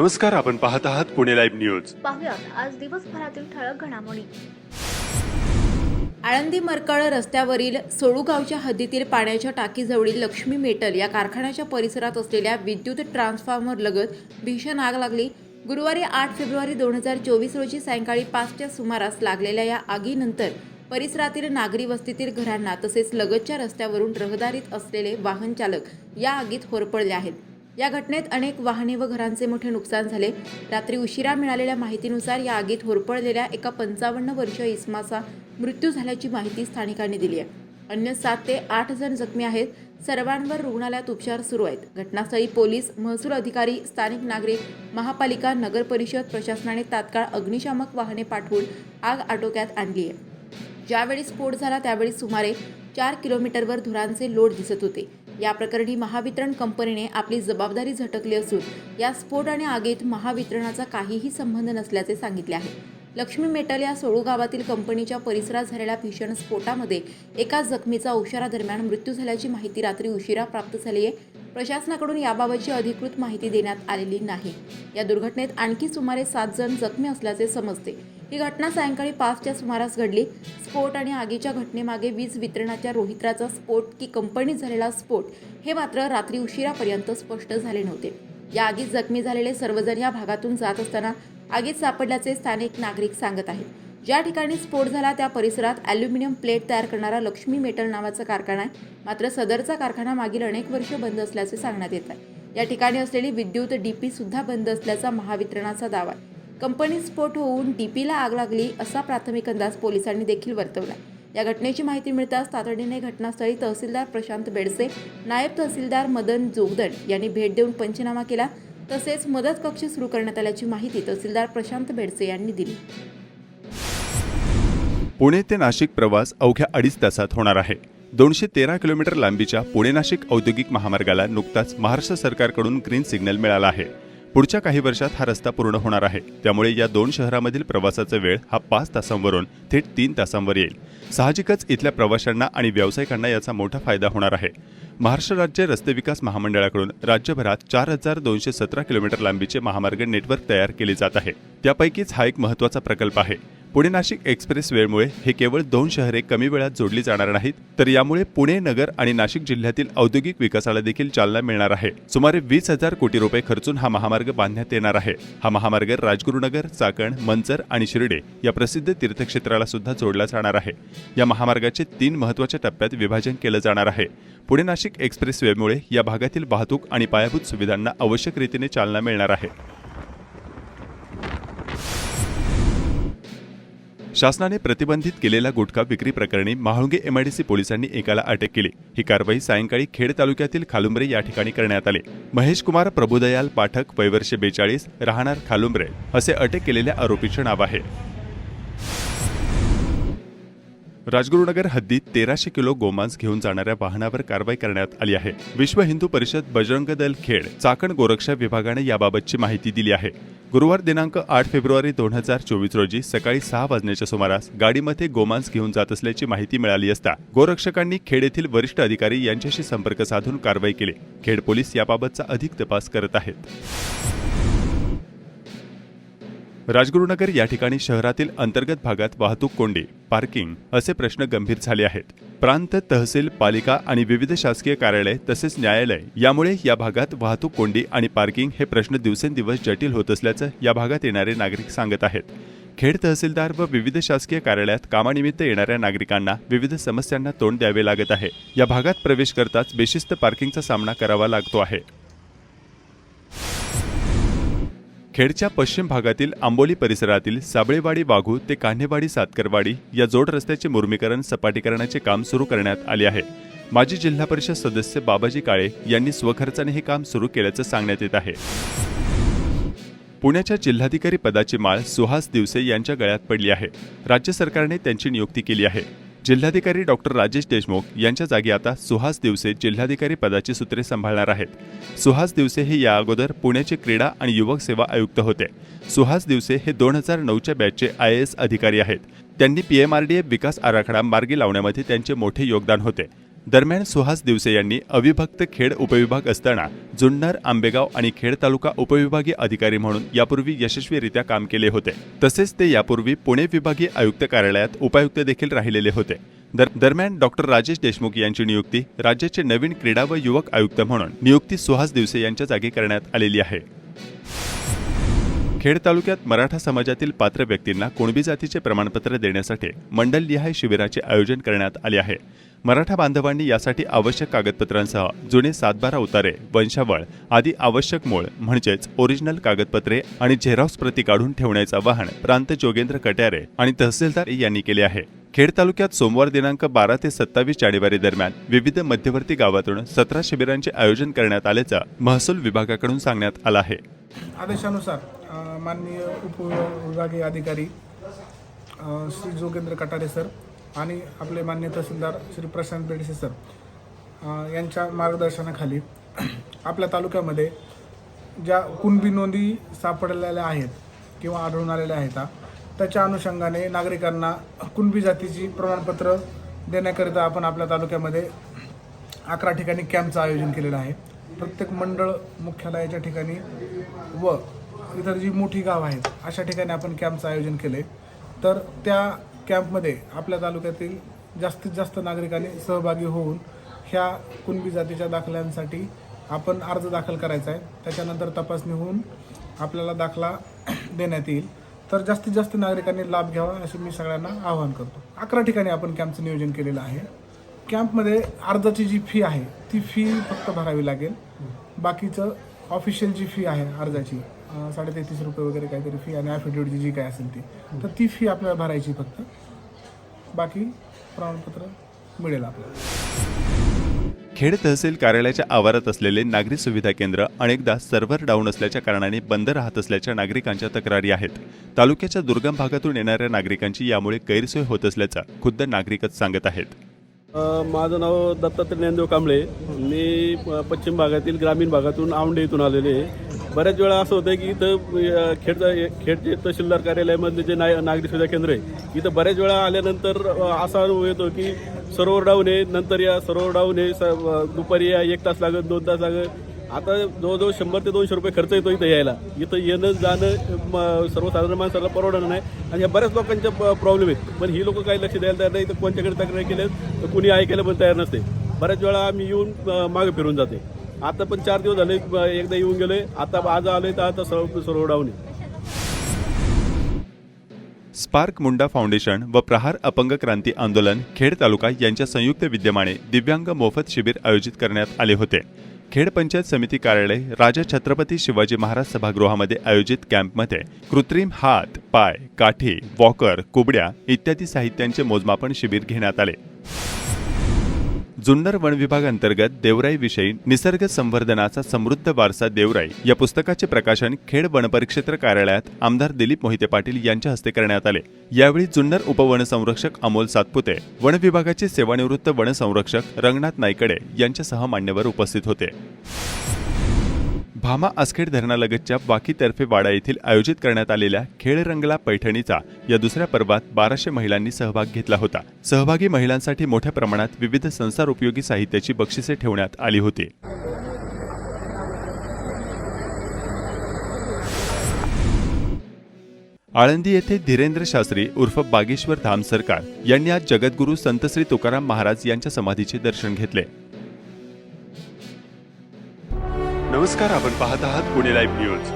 नमस्कार, आपण पाहत आहात पुणे लाईव्ह न्यूज. पाहुयात आज दिवसभरातील ठळक घडामोडी. आळंदी मरकळ रस्त्यावरील सोळूगावच्या हद्दीतील पाण्याच्या टाकीजवळील लक्ष्मी मेटल या कारखान्याच्या परिसरात असलेल्या विद्युत ट्रान्सफॉर्मर लगत भीषण आग लागली. गुरुवारी 8 फेब्रुवारी 2024 रोजी सायंकाळी 5च्या सुमारास लागलेल्या या आगीनंतर परिसरातील नागरी वस्तीतील घरांना तसेच लगतच्या रस्त्यावरून रहदारीत असलेले वाहन चालक या आगीत होरपळले आहेत. या घटनेत अनेक वाहने व घरांचे मोठे नुकसान झाले. रात्री उशिरा मिळालेल्या माहितीनुसार या आगीत होरपळलेल्या एका 55 वर्षीय इसमाचा मृत्यू झाल्याची माहिती स्थानिकांनी दिली आहे. अन्य 7 ते 8 जण जखमी आहेत. सर्वांवर रुग्णालयात उपचार सुरू आहेत. घटनास्थळी पोलीस, महसूल अधिकारी, स्थानिक नागरिक, महापालिका, नगर परिषद प्रशासनाने तात्काळ अग्निशामक वाहने पाठवून आग आटोक्यात आणली आहे. ज्यावेळी स्फोट झाला त्यावेळी सुमारे 4 किलोमीटरवर धुरांचे लोट दिसत होते. या प्रकरणी महावितरण कंपनीने आपली जबाबदारी झटकली असून या स्फोट आणि आगीत महावितरणाचा काहीही संबंध नसल्याचे सांगितले आहे. लक्ष्मी मेटल या सोळू गावातील कंपनीच्या परिसरात झालेल्या भीषण स्फोटामध्ये एका जखमीचा उपचारादरम्यान मृत्यू झाल्याची माहिती रात्री उशिरा प्राप्त झाली आहे. प्रशासनाकडून याबाबतची अधिकृत माहिती देण्यात आलेली नाही. या दुर्घटनेत आणखी सुमारे 7 जण जखमी असल्याचे समजते. ही घटना सायंकाळी 5च्या सुमारास घडली. स्फोट आणि आगीच्या घटनेमागे वीज वितरणाच्या रोहित्राचा स्फोट की कंपनीत झालेला स्फोट हे मात्र रात्री उशिरापर्यंत स्पष्ट झाले नव्हते. या आगीत जखमी झालेले सर्वजण या भागातून जात असताना आगीत सापडल्याचे स्थानिक नागरिक सांगत आहेत. ज्या ठिकाणी स्फोट झाला त्या परिसरात ॲल्युमिनियम प्लेट तयार करणारा लक्ष्मी मेटल नावाचा कारखाना आहे. मात्र सदरचा कारखाना मागील अनेक वर्ष बंद असल्याचे सांगण्यात येत आहे. या ठिकाणी असलेली विद्युत डीपी सुद्धा बंद असल्याचा महावितरणाचा दावा आहे. कंपनीत स्फोट होऊन डीपीला आग लागली असा प्राथमिक अंदाज पोलिसांनी देखील वर्तवला. या घटनेची माहिती मिळताच तातडीने घटनास्थळी तहसीलदार प्रशांत बेडसे, नायब तहसीलदार मदन जोगदंड यांनी भेट देऊन पंचनामा केला. तसेच मदत कक्ष सुरू करण्यात आल्याची माहिती तहसीलदार प्रशांत बेडसे यांनी दिली. पुणे ते नाशिक प्रवास अवघ्या 2.5 तासात होणार आहे. 213 किलोमीटर लांबीच्या पुणे नाशिक औद्योगिक महामार्गाला नुकताच महाराष्ट्र सरकारकडून ग्रीन सिग्नल मिळाला आहे. पुढच्या काही वर्षात हा रस्ता पूर्ण होणार आहे. त्यामुळे या 2 शहरांमधील प्रवासाचा वेळ हा 5 तासांवरून थेट 3 तासांवर येईल. साहजिकच इथल्या प्रवाशांना आणि व्यावसायिकांना याचा मोठा फायदा होणार आहे. महाराष्ट्र राज्य रस्ते विकास महामंडळाकडून राज्यभरात 4217 किलोमीटर लांबीचे महामार्ग नेटवर्क तयार केले जात आहे. त्यापैकीच हा एक महत्त्वाचा प्रकल्प आहे. पुणे नाशिक एक्सप्रेस वेमुळे हे केवळ 2 शहरे कमी वेळात जोडली जाणार नाहीत, तर यामुळे पुणे नगर आणि नाशिक जिल्ह्यातील औद्योगिक विकासाला देखील चालना मिळणार आहे. सुमारे 20,000 कोटी रुपये खर्चून हा महामार्ग बांधण्यात येणार आहे. हा महामार्ग राजगुरुनगर, चाकण, मंचर आणि शिर्डे या प्रसिद्ध तीर्थक्षेत्राला सुद्धा जोडला जाणार आहे. या महामार्गाचे 3 महत्त्वाच्या टप्प्यात विभाजन केलं जाणार आहे. पुणे नाशिक एक्सप्रेस वेमुळे या भागातील वाहतूक आणि पायाभूत सुविधांना आवश्यक रीतीने चालना मिळणार आहे. शासनाने प्रतिबंधित केलेल्या गुटखा विक्री प्रकरणी महाळुंगे एमआयडीसी पोलिसांनी एकाला अटक केली. ही कारवाई सायंकाळी खेड तालुक्यातील खालुंब्रे या ठिकाणी करण्यात आली. महेश कुमार प्रभुदयाल पाठक, वय वर्ष 42, राहणार खालुंब्रे असे अटक केलेल्या आरोपीचे नाव आहे. राजगुरुनगर हद्दीत 1300 किलो गोमांस घेऊन जाणाऱ्या वाहनावर कारवाई करण्यात आली आहे. विश्व हिंदू परिषद बजरंग दल खेड चाकण गोरक्षा विभागाने याबाबतची माहिती दिली आहे. गुरुवार दिनांक 8 फेब्रुवारी 2024 रोजी सकाळी 6 वाजण्याच्या सुमारास गाडीमध्ये गोमांस घेऊन जात असल्याची माहिती मिळाली असता गोरक्षकांनी खेड येथील वरिष्ठ अधिकारी यांच्याशी संपर्क साधून कारवाई केली. खेड पोलीस याबाबतचा अधिक तपास करत आहेत. राजगुरुनगर या ठिकाणी शहरातील अंतर्गत भागात वाहतूक कोंडी, पार्किंग असे प्रश्न गंभीर झाले आहेत. प्रांत, तहसील, पालिका आणि विविध शासकीय कार्यालय तसेच न्यायालय यामुळे या भागात वाहतूक कोंडी आणि पार्किंग हे प्रश्न दिवसेंदिवस जटिल होत असल्याचं या भागात येणारे नागरिक सांगत आहेत. खेड तहसीलदार व विविध शासकीय कार्यालयात कामानिमित्त येणाऱ्या नागरिकांना विविध समस्यांना तोंड द्यावे लागत आहे. या भागात प्रवेश करताच बेशिस्त पार्किंगचा सामना करावा लागतो आहे. खेडच्या पश्चिम भागातील आंबोली परिसरातील साबळेवाडी वाघू ते कान्हेवाडी सातकरवाडी या जोड रस्त्याचे मुर्मीकरण, सपाटीकरणाचे काम सुरू करण्यात आले आहे. माजी जिल्हा परिषद सदस्य बाबाजी काळे यांनी स्वखर्चाने हे काम सुरू केल्याचं सांगण्यात येत आहे. पुण्याच्या जिल्हाधिकारी पदाची माळ सुहास दिवसे यांच्या गळ्यात पडली आहे. राज्य सरकारने त्यांची नियुक्ती केली आहे. जिल्हाधिकारी डॉक्टर राजेश देशमुख यांच्या जागी आता सुहास दिवसे जिल्हाधिकारी पदाची सूत्रे सांभाळणार आहेत. सुहास दिवसे हे या अगोदर पुण्याचे क्रीडा आणि युवक सेवा आयुक्त होते. सुहास दिवसे हे 2009च्या बॅचचे IAS अधिकारी आहेत. त्यांनी PMRDA विकास आराखडा मार्गी लावण्यामध्ये त्यांचे मोठे योगदान होते. दरम्यान सुहास दिवसे यांनी अविभक्त खेड उपविभाग असताना जुन्नर, आंबेगाव आणि खेड तालुका उपविभागीय अधिकारी म्हणून यापूर्वी यशस्वीरित्या काम केले होते. तसेच ते यापूर्वी पुणे विभागीय आयुक्त कार्यालयात उपायुक्त देखील राहिलेले होते. दरम्यान डॉक्टर राजेश देशमुख यांची नियुक्ती राज्याचे नवीन क्रीडा व युवक आयुक्त म्हणून नियुक्ती सुहास दिवसे यांच्या जागी करण्यात आलेली आहे. खेड तालुक्यात मराठा समाजातील पात्र व्यक्तींना कुणबी जातीचे प्रमाणपत्र देण्यासाठी मंडलनिहाय शिबिराचे आयोजन करण्यात आले आहे. मराठा बांधवांनी यासाठी आवश्यक कागदपत्रांसह जुने 7/12 उतारे, वंशावळ आदी आवश्यक मूळ म्हणजेच ओरिजिनल कागदपत्रे आणि झेरॉक्स प्रती काढून ठेवण्याचे आवाहन प्रांत जोगेंद्र कट्यारे आणि तहसीलदार यांनी केले आहे. खेड तालुक्यात सोमवार दिनांक 12 ते 27 जानेवारी दरम्यान विविध मध्यवर्ती गावातून 17 शिबिरांचे आयोजन करण्यात आल्याचं महसूल विभागाकडून सांगण्यात आलं आहे. आदेशानुसार माननीय उपविभागीय अधिकारी श्री जोगेंद्र कटारे सर आणि आपले मान्य तहसीलदार श्री प्रशांत बेडसे सर यांच्या मार्गदर्शनाखाली आपल्या तालुक्यामध्ये ज्या कुणबी नोंदी सापडलेल्या आहेत किंवा आढळून आलेल्या आहेत त्याच्या अनुषंगाने नागरिकांना कुणबी जातीची प्रमाणपत्र देण्याकरिता आपण आपल्या तालुक्यामध्ये 11 ठिकाणी कॅम्पचं आयोजन केलेलं आहे. प्रत्येक मंडळ मुख्यालयाच्या ठिकाणी व इतर जी मोठी गाव आहेत अशा ठिकाणी आपण कॅम्पचं आयोजन केले. तर त्या कॅम्पमध्ये आपल्या तालुक्यातील जास्तीत जास्त नागरिकांनी सहभागी होऊन ह्या कुणबी जातीच्या दाखल्यांसाठी आपण अर्ज दाखल करायचा आहे. त्याच्यानंतर तपासणी होऊन आपल्याला दाखला देण्यात येईल. तर जास्तीत जास्त नागरिकांनी लाभ घ्यावा असे मी सगळ्यांना आवाहन करतो. 11 ठिकाणी आपण कॅम्पचं नियोजन केलेलं आहे. कॅम्पमध्ये अर्जाची जी फी आहे ती फी फक्त भरावी लागेल. बाकीचं ऑफिशियल जी फी आहे अर्जाची 33.5 रुपये वगैरे काहीतरी फी आणि ॲफिडेविटची जी काय असेल ती फी आपल्याला भरायची फक्त. बाकी प्रमाणपत्र मिळेल आपल्याला. खेड तहसील कार्यालयाच्या आवारात असलेले नागरी सुविधा केंद्र अनेकदा सर्व्हर डाऊन असल्याच्या कारणाने बंद राहत असल्याच्या नागरिकांच्या तक्रारी आहेत. तालुक्याच्या दुर्गम भागातून येणाऱ्या नागरिकांची यामुळे गैरसोय होत असल्याचं खुद्द नागरिकच सांगत आहेत. माझं नाव दत्तात्रय ज्ञानदेव कांबळे. मी पश्चिम भागातील ग्रामीण भागातून औंढे इथून आलेले आहे. बऱ्याच वेळा असं होतं की इथं खेडचे तहसीलदार कार्यालयामधले जे नागरी सुविधा केंद्र आहे इथं बऱ्याच वेळा आल्यानंतर असा अनुभव येतो की सर्व्हर डाऊन आहे. नंतर या सर्व्हर डाऊन आहे, दुपारी या 1 तास लागत, 2 तास लागत. आता जवळजवळ 100 ते 200 रुपये खर्च येतो इथं यायला. इथं येणं जाणं सर्वसाधारण माणसाला परवडणार नाही आणि या बऱ्याच लोकांच्या प्रॉब्लेम आहेत. पण ही लोक काही लक्ष द्यायला तयार नाही. तर कोणत्याकडे तक्रार केल्या तर कुणी ऐकायला पण तयार नसते. बऱ्याच वेळा आम्ही येऊन मागे फिरून जाते. आता पण 4 दिवस झाले एकदा येऊन गेलोय. आता आज आलोय तर आता सर्व डाऊन आहे. स्पार्क मुंडा फाउंडेशन व प्रहार अपंग क्रांती आंदोलन खेड तालुका यांच्या संयुक्त विद्यमाने दिव्यांग मोफत शिबिर आयोजित करण्यात आले होते. खेड पंचायत समिती कार्यालय राजा छत्रपती शिवाजी महाराज सभागृहामध्ये आयोजित कॅम्पमध्ये कृत्रिम हात, पाय, काठी, वॉकर, कुबड्या इत्यादी साहित्यांचे मोजमापन शिबिर घेण्यात आले. जुन्नर वन विभाग अंतर्गत देवराई विषयी निसर्ग संवर्धनाचा समृद्ध वारसा देवराई या पुस्तकाचे प्रकाशन खेड वनपरिक्षेत्र कार्यालयात आमदार दिलीप मोहिते पाटील यांच्या हस्ते करण्यात आले. यावेळी जुन्नर उपवनसंरक्षक अमोल सातपुते, वन विभागाचे सेवानिवृत्त वनसंरक्षक रंगनाथ नाईकडे यांच्यासह मान्यवर उपस्थित होते. भामा आसखेड धरणालगतच्या वाकीतर्फे वाडा येथील आयोजित करण्यात आलेल्या खेळ रंगला पैठणीचा या दुसऱ्या पर्वात 1200 महिलांनी सहभाग घेतला होता. सहभागी महिलांसाठी मोठ्या प्रमाणात विविध संसार उपयोगी साहित्याची बक्षिसे ठेवण्यात आली होती. आळंदी येथे धीरेंद्र शास्त्री उर्फ बागेश्वर धाम सरकार यांनी आज जगद्गुरू संत श्री तुकाराम महाराज यांच्या समाधीचे दर्शन घेतले. नमस्कार, आपण पाहत आहात पुणे लाईव्ह न्यूज.